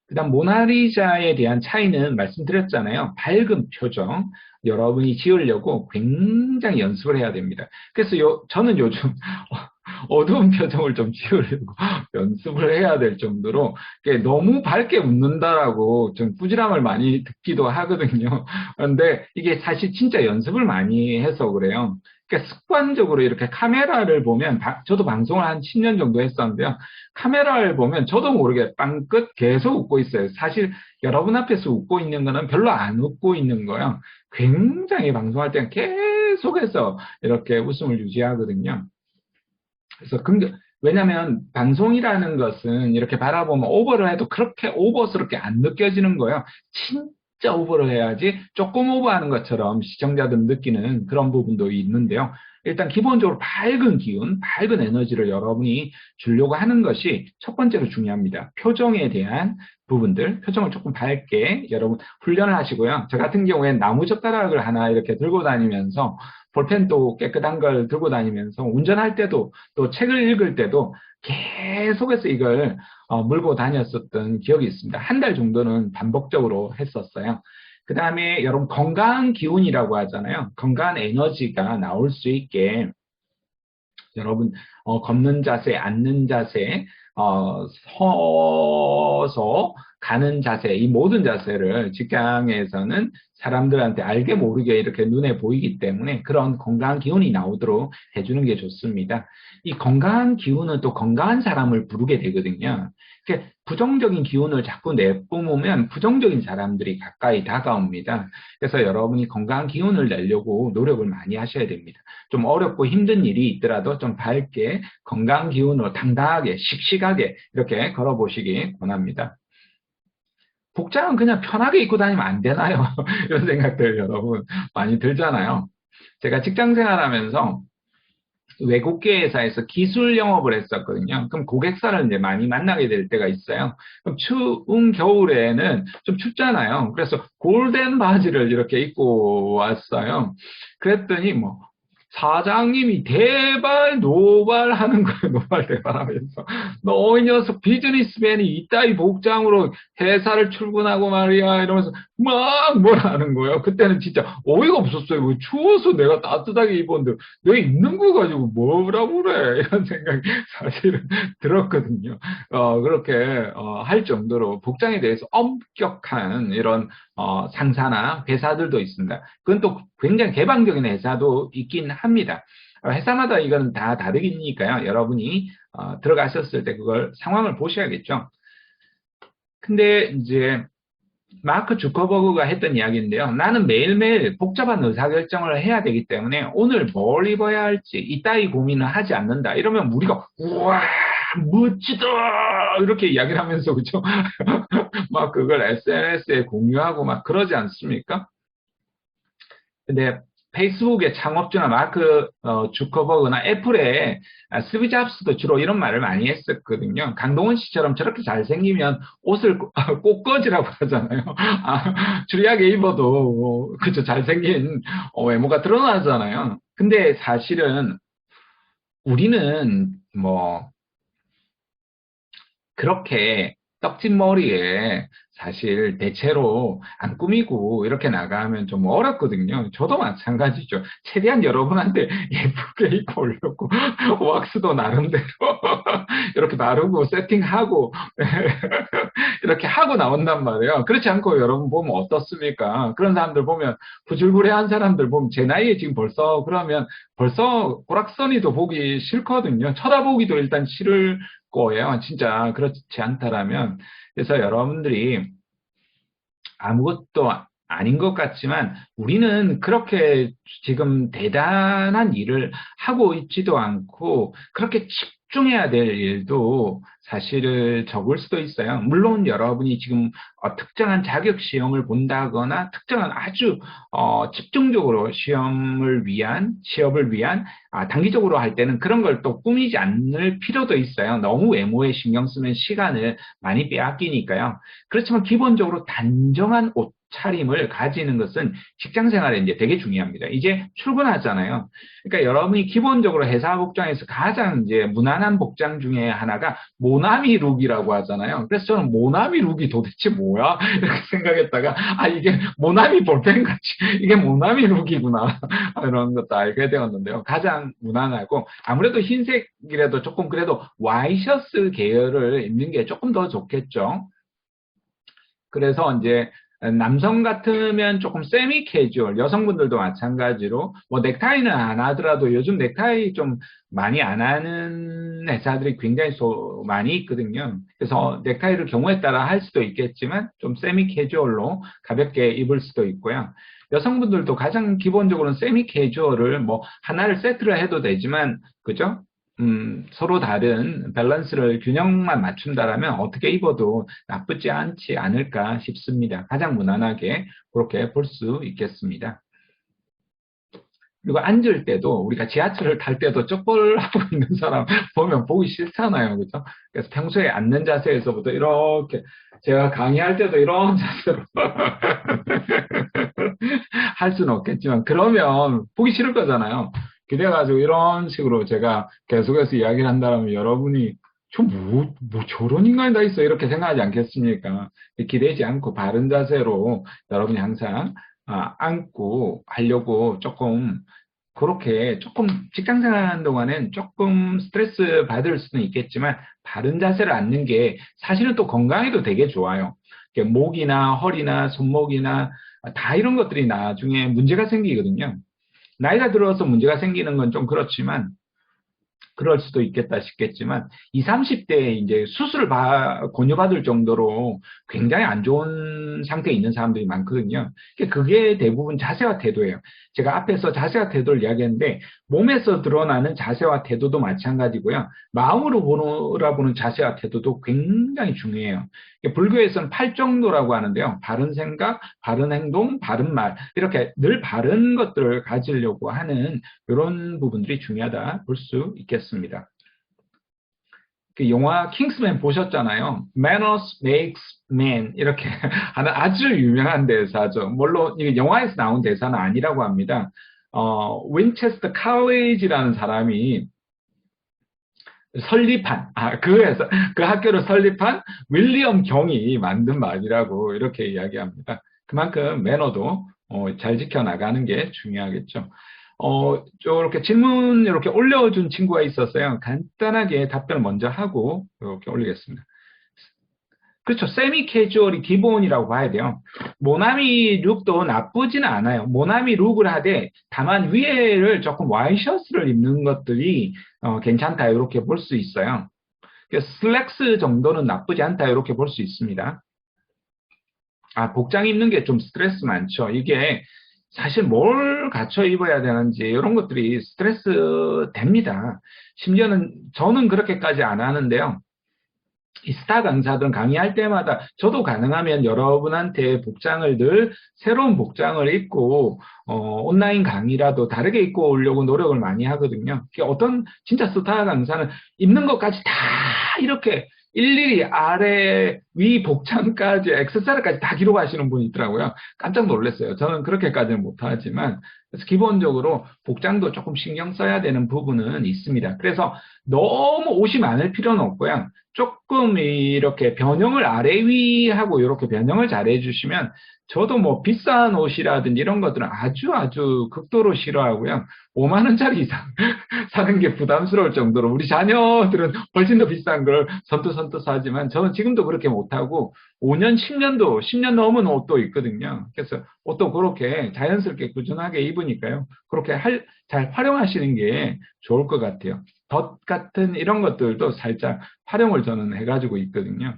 그다음 모나리자에 대한 차이는 말씀드렸잖아요. 밝은 표정 여러분이 지으려고 굉장히 연습을 해야 됩니다. 그래서 저는 요즘 어두운 표정을 좀 지으려고 연습을 해야 될 정도로 너무 밝게 웃는다라고 좀 꾸지람을 많이 듣기도 하거든요. 그런데 이게 사실 진짜 연습을 많이 해서 그래요. 그러니까 습관적으로 이렇게 카메라를 보면, 저도 방송을 한 10년 정도 했었는데요. 카메라를 보면 저도 모르게 빵긋 계속 웃고 있어요. 사실 여러분 앞에서 웃고 있는 거는 별로 안 웃고 있는 거예요. 굉장히 방송할 때는 계속해서 이렇게 웃음을 유지하거든요. 그래서 왜냐면 방송이라는 것은 이렇게 바라보면 오버를 해도 그렇게 오버스럽게 안 느껴지는 거예요. 진짜 오버를 해야지 조금 오버하는 것처럼 시청자들 느끼는 그런 부분도 있는데요. 일단 기본적으로 밝은 기운, 밝은 에너지를 여러분이 주려고 하는 것이 첫 번째로 중요합니다. 표정에 대한 부분들, 표정을 조금 밝게 여러분 훈련을 하시고요. 저 같은 경우에는 나무젓가락을 하나 이렇게 들고 다니면서 볼펜도 깨끗한 걸 들고 다니면서 운전할 때도 또 책을 읽을 때도 계속해서 이걸 물고 다녔었던 기억이 있습니다. 한 달 정도는 반복적으로 했었어요. 그 다음에 여러분 건강한 기운이라고 하잖아요. 건강한 에너지가 나올 수 있게 여러분 걷는 자세, 앉는 자세, 서서 가는 자세, 이 모든 자세를 직장에서는 사람들한테 알게 모르게 이렇게 눈에 보이기 때문에 그런 건강한 기운이 나오도록 해주는 게 좋습니다. 이 건강한 기운은 또 건강한 사람을 부르게 되거든요. 부정적인 기운을 자꾸 내뿜으면 부정적인 사람들이 가까이 다가옵니다. 그래서 여러분이 건강한 기운을 내려고 노력을 많이 하셔야 됩니다. 좀 어렵고 힘든 일이 있더라도 좀 밝게 건강 기운으로 당당하게 씩씩하게 이렇게 걸어보시기 권합니다. 복장은 그냥 편하게 입고 다니면 안 되나요? 이런 생각들 여러분 많이 들잖아요. 제가 직장 생활하면서 외국계 회사에서 기술 영업을 했었거든요. 그럼 고객사를 이제 많이 만나게 될 때가 있어요. 그럼 추운 겨울에는 좀 춥잖아요. 그래서 골덴 바지를 이렇게 입고 왔어요. 그랬더니 사장님이 대발 노발하는 거예요. 노발 대발하면서 너 이 녀석 비즈니스맨이 이따위 복장으로 회사를 출근하고 말이야 이러면서 막 뭐라 하는 거예요. 그때는 진짜 어이가 없었어요. 뭐 추워서 내가 따뜻하게 입었는데 내 입는 거 가지고 뭐라고 그래 이런 생각이 사실은 들었거든요. 그렇게 할 정도로 복장에 대해서 엄격한 이런 상사나 회사들도 있습니다. 그건 또 굉장히 개방적인 회사도 있긴 합니다. 회사마다 이거는 다 다르니까요. 여러분이 들어가셨을 때 그걸 상황을 보셔야겠죠. 근데 이제 마크 주커버그가 했던 이야기인데요. 나는 매일매일 복잡한 의사결정을 해야 되기 때문에 오늘 뭘 입어야 할지 이따위 고민을 하지 않는다. 이러면 우리가 우와 멋지다 이렇게 이야기를 하면서 그죠? 막 그걸 SNS에 공유하고 막 그러지 않습니까? 근데 페이스북의 창업주나 마크 주커버그나 애플의 스티브 잡스도 주로 이런 말을 많이 했었거든요. 강동원 씨처럼 저렇게 잘생기면 옷을 꽃거지라고 하잖아요. 주리하게 입어도 그저 잘생긴 외모가 드러나잖아요. 근데 사실은 우리는 그렇게 떡진 머리에 사실 대체로 안 꾸미고 이렇게 나가면 좀 어렵거든요. 저도 마찬가지죠. 최대한 여러분한테 예쁘게 입고 오려고 왁스도 나름대로 이렇게 바르고 세팅하고 이렇게 하고 나온단 말이에요. 그렇지 않고 여러분 보면 어떻습니까? 그런 사람들 보면 부질부레한 사람들 보면 제 나이에 지금 벌써 그러면 벌써 꼬락서니도 보기 싫거든요. 쳐다보기도 일단 싫을 거예요. 진짜 그렇지 않다라면. 그래서 여러분들이 아무것도 아닌 것 같지만 우리는 그렇게 지금 대단한 일을 하고 있지도 않고 그렇게 집중해야 될 일도 사실은 적을 수도 있어요. 물론 여러분이 지금 특정한 자격 시험을 본다거나 특정한 아주 집중적으로 시험을 위한 단기적으로 할 때는 그런 걸 또 꾸미지 않을 필요도 있어요. 너무 외모에 신경 쓰면 시간을 많이 빼앗기니까요. 그렇지만 기본적으로 단정한 옷차림을 가지는 것은 직장 생활에 이제 되게 중요합니다. 이제 출근하잖아요. 그러니까 여러분이 기본적으로 회사 복장에서 가장 이제 무난한 복장 중에 하나가 모나미 룩이라고 하잖아요. 그래서 저는 모나미 룩이 도대체 뭐야? 이렇게 생각했다가, 아, 이게 모나미 볼펜 같이, 이게 모나미 룩이구나. 이런 것도 알게 되었는데요. 가장 무난하고, 아무래도 흰색이라도 조금 그래도 와이셔츠 계열을 입는 게 조금 더 좋겠죠. 그래서 이제 남성 같으면 조금 세미 캐주얼, 여성분들도 마찬가지로 뭐 넥타이는 안 하더라도 요즘 넥타이 좀 많이 안 하는 회사들이 굉장히 많이 있거든요. 그래서 넥타이를 경우에 따라 할 수도 있겠지만 좀 세미 캐주얼로 가볍게 입을 수도 있고요. 여성분들도 가장 기본적으로는 세미 캐주얼을 뭐 하나를 세트를 해도 되지만 그죠? 서로 다른 밸런스를 균형만 맞춘다라면 어떻게 입어도 나쁘지 않지 않을까 싶습니다. 가장 무난하게 그렇게 볼 수 있겠습니다. 그리고 앉을 때도 우리가 지하철을 탈 때도 쪽벌하고 있는 사람 보면 보기 싫잖아요. 그죠? 그래서 평소에 앉는 자세에서부터 이렇게 제가 강의할 때도 이런 자세로 할 수는 없겠지만 그러면 보기 싫을 거잖아요. 그래가지고 이런 식으로 제가 계속해서 이야기를 한다면 여러분이 뭐 저런 인간이 다 있어 이렇게 생각하지 않겠습니까? 기대지 않고 바른 자세로 여러분이 항상 앉고 하려고 조금 그렇게 조금 직장 생활하는 동안엔 조금 스트레스 받을 수는 있겠지만 바른 자세를 앉는 게 사실은 또 건강에도 되게 좋아요. 목이나 허리나 손목이나 다 이런 것들이 나중에 문제가 생기거든요. 나이가 들어서 문제가 생기는 건 좀 그렇지만 그럴 수도 있겠다 싶겠지만 20, 30대에 이제 수술을 권유받을 정도로 굉장히 안 좋은 상태에 있는 사람들이 많거든요. 그게 대부분 자세와 태도예요. 제가 앞에서 자세와 태도를 이야기했는데 몸에서 드러나는 자세와 태도도 마찬가지고요. 마음으로 보라보는 자세와 태도도 굉장히 중요해요. 불교에서는 팔정도라고 하는데요. 바른 생각, 바른 행동, 바른 말 이렇게 늘 바른 것들을 가지려고 하는 이런 부분들이 중요하다 볼 수 있겠습니다. 그 영화 킹스맨 보셨잖아요. Manners makes man 이렇게 하는 아주 유명한 대사죠. 물론 이게 영화에서 나온 대사는 아니라고 합니다. 윈체스터 칼리지라는 사람이 설립한, 그 학교를 설립한 윌리엄 경이 만든 말이라고 이렇게 이야기합니다. 그만큼 매너도 잘 지켜나가는 게 중요하겠죠. 이렇게 질문 이렇게 올려준 친구가 있었어요. 간단하게 답변을 먼저 하고 이렇게 올리겠습니다. 그렇죠. 세미 캐주얼이 기본이라고 봐야 돼요. 모나미 룩도 나쁘지는 않아요. 모나미 룩을 하되 다만 위에를 조금 와이셔츠를 입는 것들이 괜찮다 이렇게 볼 수 있어요. 슬랙스 정도는 나쁘지 않다 이렇게 볼 수 있습니다. 복장 입는 게 좀 스트레스 많죠. 이게 사실 뭘 갖춰 입어야 되는지 이런 것들이 스트레스 됩니다. 심지어는 저는 그렇게까지 안 하는데요. 이 스타 강사들은 강의할 때마다 저도 가능하면 여러분한테 복장을 늘 새로운 복장을 입고 온라인 강의라도 다르게 입고 오려고 노력을 많이 하거든요. 어떤 진짜 스타 강사는 입는 것까지 다 이렇게 일일이 아래 위 복장까지 액세서리까지 다 기록하시는 분이 있더라고요. 깜짝 놀랐어요. 저는 그렇게까지는 못하지만 그래서 기본적으로 복장도 조금 신경 써야 되는 부분은 있습니다. 그래서 너무 옷이 많을 필요는 없고요. 조금 이렇게 변형을 아래 위 하고 이렇게 변형을 잘 해주시면 저도 뭐 비싼 옷이라든지 이런 것들은 아주 극도로 싫어하고요. 5만 원짜리 이상 사는 게 부담스러울 정도로 우리 자녀들은 훨씬 더 비싼 걸 선뜻 사지만 저는 지금도 그렇게 못하고 5년, 10년 넘은 옷도 있거든요. 그래서 옷도 그렇게 자연스럽게 꾸준하게 입으니까요. 그렇게 잘 활용하시는 게 좋을 것 같아요. 덧 같은 이런 것들도 살짝 활용을 저는 해가지고 있거든요.